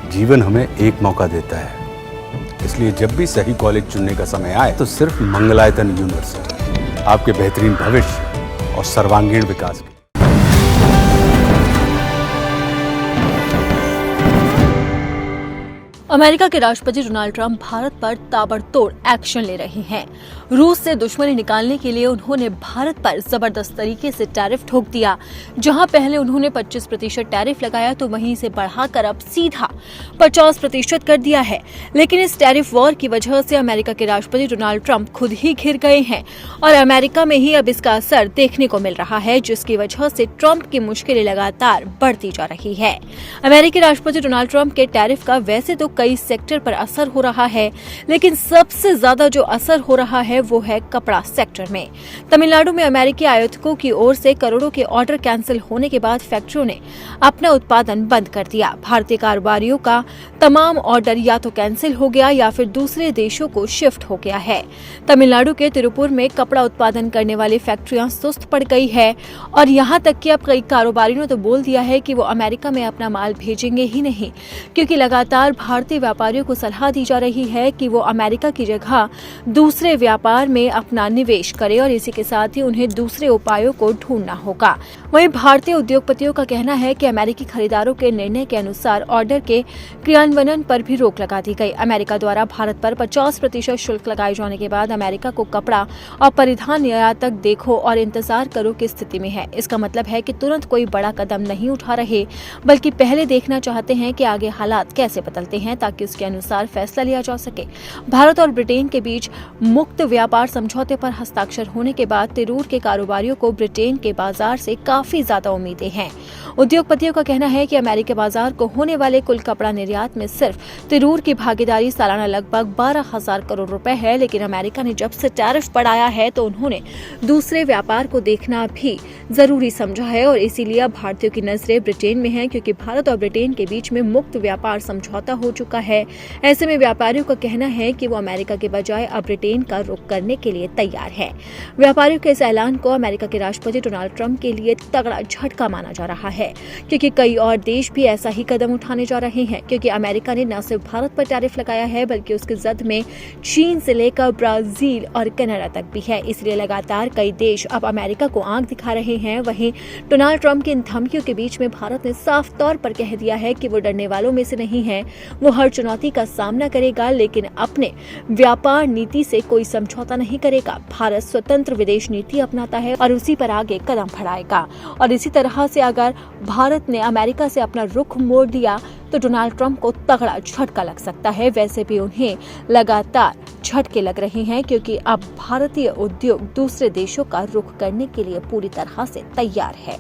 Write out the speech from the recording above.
जीवन हमें एक मौका देता है, इसलिए जब भी सही कॉलेज चुनने का समय आए तो सिर्फ मंगलायतन यूनिवर्सिटी आपके बेहतरीन भविष्य और सर्वांगीण विकास के अमेरिका के राष्ट्रपति डोनाल्ड ट्रंप भारत पर ताबड़तोड़ एक्शन ले रहे हैं। रूस से दुश्मनी निकालने के लिए उन्होंने भारत पर जबरदस्त तरीके से टैरिफ ठोक दिया। जहां पहले उन्होंने 25% टैरिफ लगाया तो वहीं से बढ़ाकर अब सीधा 50% कर दिया है। लेकिन इस टैरिफ वॉर की वजह से अमेरिका के राष्ट्रपति डोनाल्ड ट्रंप खुद ही घिर गए हैं और अमेरिका में ही अब इसका असर देखने को मिल रहा है, जिसकी वजह से ट्रंप की मुश्किलें लगातार बढ़ती जा रही है। अमेरिकी राष्ट्रपति डोनाल्ड ट्रंप के टैरिफ का वैसे तो कई सेक्टर पर असर हो रहा है, लेकिन सबसे ज्यादा जो असर हो रहा है वो है कपड़ा सेक्टर में। तमिलनाडु में अमेरिकी आयातकों की ओर से करोड़ों के ऑर्डर कैंसिल होने के बाद फैक्ट्रियों ने अपना उत्पादन बंद कर दिया। भारतीय कारोबारियों का तमाम ऑर्डर या तो कैंसिल हो गया या फिर दूसरे देशों को शिफ्ट हो गया है। तमिलनाडु के तिरुपुर में कपड़ा उत्पादन करने वाली फैक्ट्रियां सुस्त पड़ गई है और यहाँ तक कि अब कई कारोबारियों ने तो बोल दिया है कि वो अमेरिका में अपना माल भेजेंगे ही नहीं, क्योंकि लगातार भारतीय व्यापारियों को सलाह दी जा रही है कि वो अमेरिका की जगह दूसरे व्यापार में अपना निवेश करें और इसी के साथ ही उन्हें दूसरे उपायों को ढूंढना होगा। वहीं भारतीय उद्योगपतियों का कहना है कि अमेरिकी खरीदारों के निर्णय के अनुसार ऑर्डर के क्रियान्वयन पर भी रोक लगा दी गई। अमेरिका द्वारा भारत पर 50% शुल्क लगाए जाने के बाद अमेरिका को कपड़ा और परिधान निर्यात तक देखो और इंतजार करो की स्थिति में है। इसका मतलब है कि तुरंत कोई बड़ा कदम नहीं उठा रहे, बल्कि पहले देखना चाहते हैं कि आगे हालात कैसे बदलते हैं ताकि उसके अनुसार फैसला लिया जा सके। भारत और ब्रिटेन के बीच मुक्त व्यापार समझौते पर हस्ताक्षर होने के बाद तिरूर के कारोबारियों को ब्रिटेन के बाजार से काफी ज्यादा उम्मीदें हैं। उद्योगपतियों का कहना है कि अमेरिकी बाजार को होने वाले कुल कपड़ा निर्यात में सिर्फ तिरूर की भागीदारी सालाना लगभग 12,000 करोड़ रुपए है, लेकिन अमेरिका ने जब से टैरिफ बढ़ाया है तो उन्होंने दूसरे व्यापार को देखना भी जरूरी समझा है और इसीलिए भारतीयों की नजरें ब्रिटेन में हैं, क्योंकि भारत और ब्रिटेन के बीच में मुक्त व्यापार समझौता हो चुका है। ऐसे में व्यापारियों का कहना है कि वो अमेरिका के बजाय अब ब्रिटेन का रुख करने के लिए तैयार है। व्यापारियों के इस ऐलान को अमेरिका के राष्ट्रपति डोनाल्ड ट्रंप के लिए तगड़ा झटका माना जा रहा है, क्योंकि कई और देश भी ऐसा ही कदम उठाने जा रहे हैं, क्योंकि अमेरिका ने न सिर्फ भारत पर टैरिफ लगाया है बल्कि उसकी जद में चीन से लेकर ब्राजील और कनाडा तक भी है। इसलिए लगातार कई देश अब अमेरिका को आंख दिखा रहे हैं। वहीं डोनाल्ड ट्रंप की इन धमकियों के बीच में भारत ने साफ तौर पर कह दिया है कि वो डरने वालों में से नहीं है। वो हर चुनौती का सामना करेगा, लेकिन अपने व्यापार नीति से कोई समझौता नहीं करेगा। भारत स्वतंत्र विदेश नीति अपनाता है और उसी पर आगे कदम बढ़ाएगा। और इसी तरह से अगर भारत ने अमेरिका से अपना रुख मोड़ दिया तो डोनाल्ड ट्रंप को तगड़ा झटका लग सकता है। वैसे भी उन्हें लगातार झटके लग रहे हैं, क्योंकि अब भारतीय उद्योग दूसरे देशों का रुख करने के लिए पूरी तरह से तैयार है।